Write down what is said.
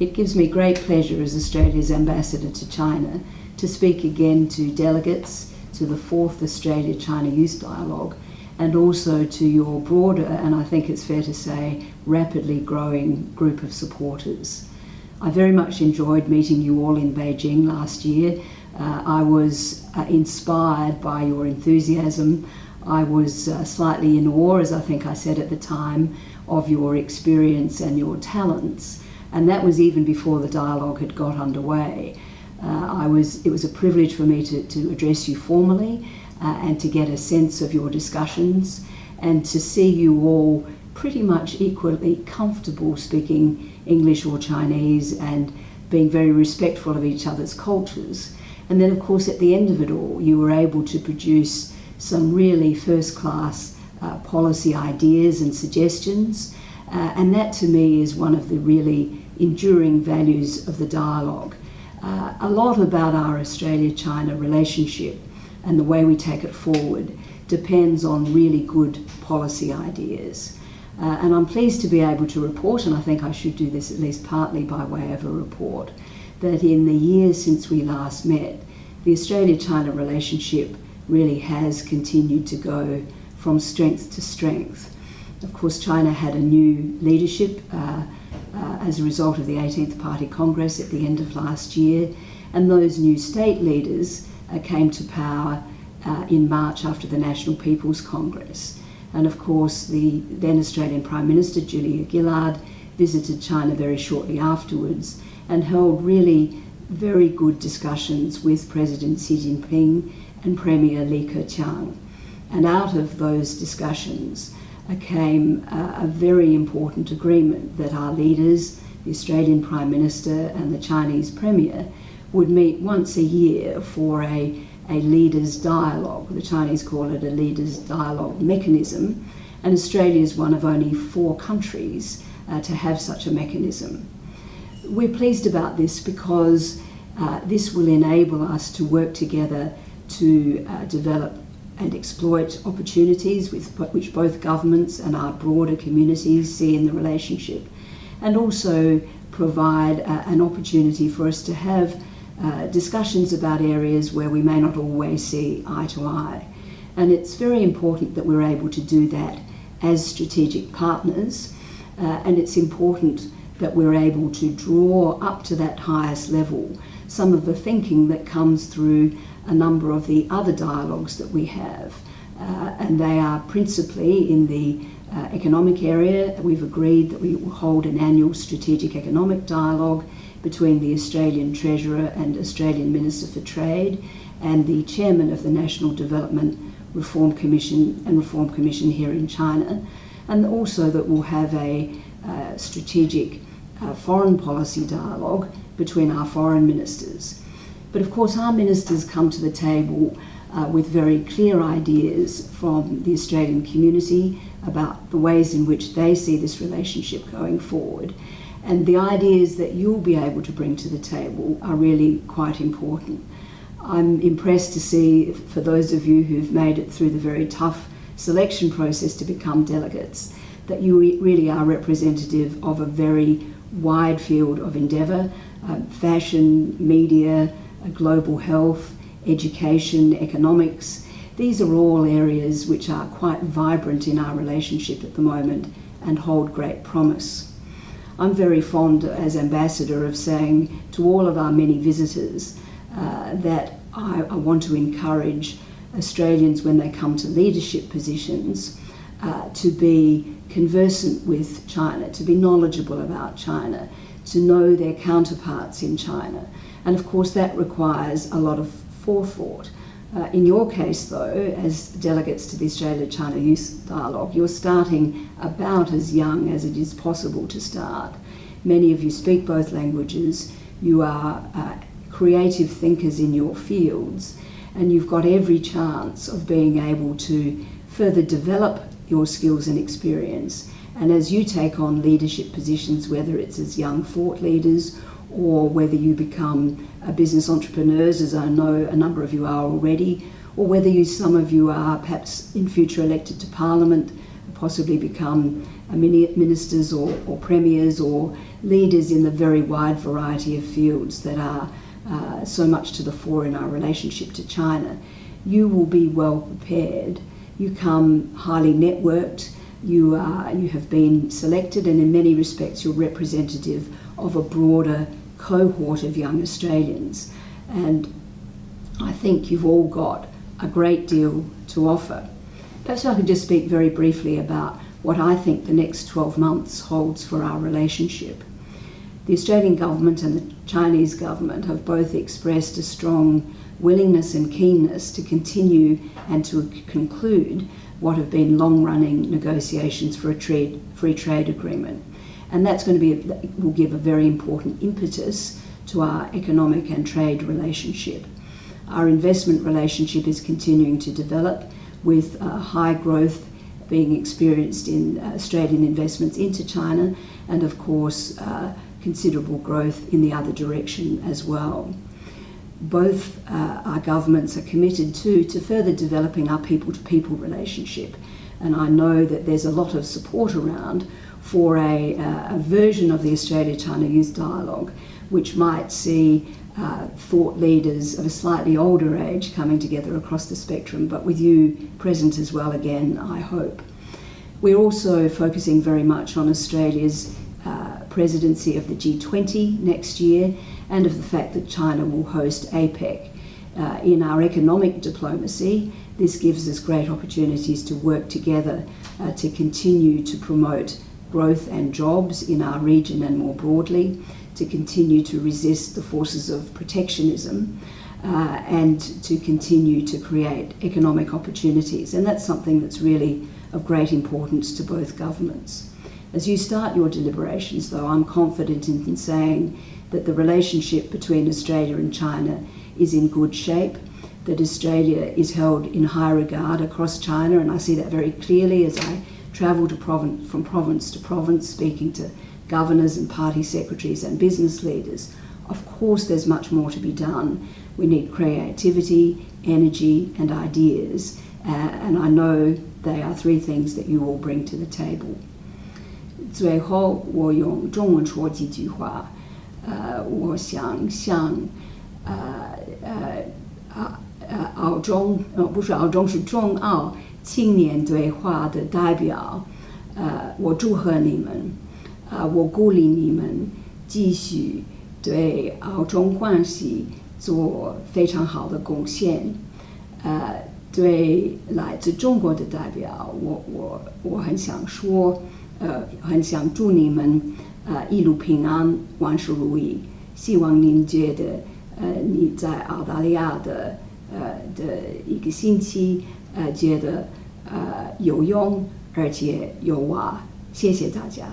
It gives me great pleasure as Australia's ambassador to China to speak again to delegates to the 4th Australia-China Youth Dialogue, and also to your broader, and I think it's fair to say, rapidly growing group of supporters. I very much enjoyed meeting you all in Beijing last year. I was inspired by your enthusiasm. I was slightly in awe, as I think I said at the time, of your experience and your talents, and that was even before the dialogue had got underway. It was a privilege for me to address you formally and to get a sense of your discussions, and to see you all pretty much equally comfortable speaking English or Chinese and being very respectful of each other's cultures. And then, of course, at the end of it all, you were able to produce some really first-class policy ideas and suggestions, and that to me is one of the really enduring values of the dialogue. A lot about our Australia-China relationship and the way we take it forward depends on really good policy ideas. And I'm pleased to be able to report, and I think I should do this at least partly by way of a report, that in the years since we last met, the Australia-China relationship really has continued to go from strength to strength. Of course, China had a new leadership as a result of the 18th Party Congress at the end of last year, and those new state leaders came to power in March after the National People's Congress. And of course, the then Australian Prime Minister, Julia Gillard, visited China very shortly afterwards and held really very good discussions with President Xi Jinping and Premier Li Keqiang. And out of those discussions came a very important agreement that our leaders, the Australian Prime Minister and the Chinese Premier, would meet once a year for a leaders' dialogue. The Chinese call it a leaders' dialogue mechanism, and Australia is one of only 4 countries to have such a mechanism. We're pleased about this because this will enable us to work together to develop and exploit opportunities which both governments and our broader communities see in the relationship, and also provide an opportunity for us to have discussions about areas where we may not always see eye to eye. And it's very important that we're able to do that as strategic partners, and it's important that we're able to draw up to that highest level some of the thinking that comes through a number of the other dialogues that we have. And they are principally in the economic area. We've agreed that we will hold an annual strategic economic dialogue between the Australian Treasurer and Australian Minister for Trade and the Chairman of the National Development Reform Commission here in China, and also that we'll have a strategic foreign policy dialogue between our foreign ministers. But of course our ministers come to the table with very clear ideas from the Australian community about the ways in which they see this relationship going forward. And the ideas that you'll be able to bring to the table are really quite important. I'm impressed to see, for those of you who've made it through the very tough selection process to become delegates, that you really are representative of a very wide field of endeavour: fashion, media, global health, education, economics. These are all areas which are quite vibrant in our relationship at the moment and hold great promise. I'm very fond, as ambassador, of saying to all of our many visitors that I want to encourage Australians, when they come to leadership positions, to be conversant with China, to be knowledgeable about China, to know their counterparts in China. And of course that requires a lot of forethought. In your case, though, as delegates to the Australia-China Youth Dialogue, you're starting about as young as it is possible to start. Many of you speak both languages, you are creative thinkers in your fields, and you've got every chance of being able to further develop your skills and experience. And as you take on leadership positions, whether it's as young thought leaders or whether you become business entrepreneurs, as I know a number of you are already, or whether some of you are perhaps in future elected to Parliament, possibly become ministers or premiers or leaders in the very wide variety of fields that are so much to the fore in our relationship to China. You will be well prepared. You come highly networked. You have been selected, and in many respects you're representative of a broader cohort of young Australians. And I think you've all got a great deal to offer. Perhaps I could just speak very briefly about what I think the next 12 months holds for our relationship. The Australian government and the Chinese government have both expressed a strong willingness and keenness to continue and to conclude what have been long-running negotiations for a free trade agreement. And that's going to will give a very important impetus to our economic and trade relationship. Our investment relationship is continuing to develop, with high growth being experienced in Australian investments into China, and of course considerable growth in the other direction as well. Both our governments are committed to further developing our people-to-people relationship, and I know that there's a lot of support around for a version of the Australia-China Youth Dialogue, which might see thought leaders of a slightly older age coming together across the spectrum, but with you present as well again, I hope. We're also focusing very much on Australia's presidency of the G20 next year, and of the fact that China will host APEC. In our economic diplomacy, this gives us great opportunities to work together to continue to promote growth and jobs in our region and more broadly, to continue to resist the forces of protectionism, and to continue to create economic opportunities. And that's something that's really of great importance to both governments. As you start your deliberations, though, I'm confident in saying that the relationship between Australia and China is in good shape, that Australia is held in high regard across China, and I see that very clearly as I travel from province to province, speaking to governors and party secretaries and business leaders. Of course, there's much more to be done. We need creativity, energy, and ideas, and I know they are three things that you all bring to the table. 最后，我用中文说几句话。我想向是中澳青年对话的代表，我祝贺你们，我鼓励你们继续对澳中关系做非常好的贡献。对来自中国的代表，我很想说，很想祝你们一路平安，万事如意。希望您觉得你在澳大利亚的一个星期觉得有用而且有哇，谢谢大家。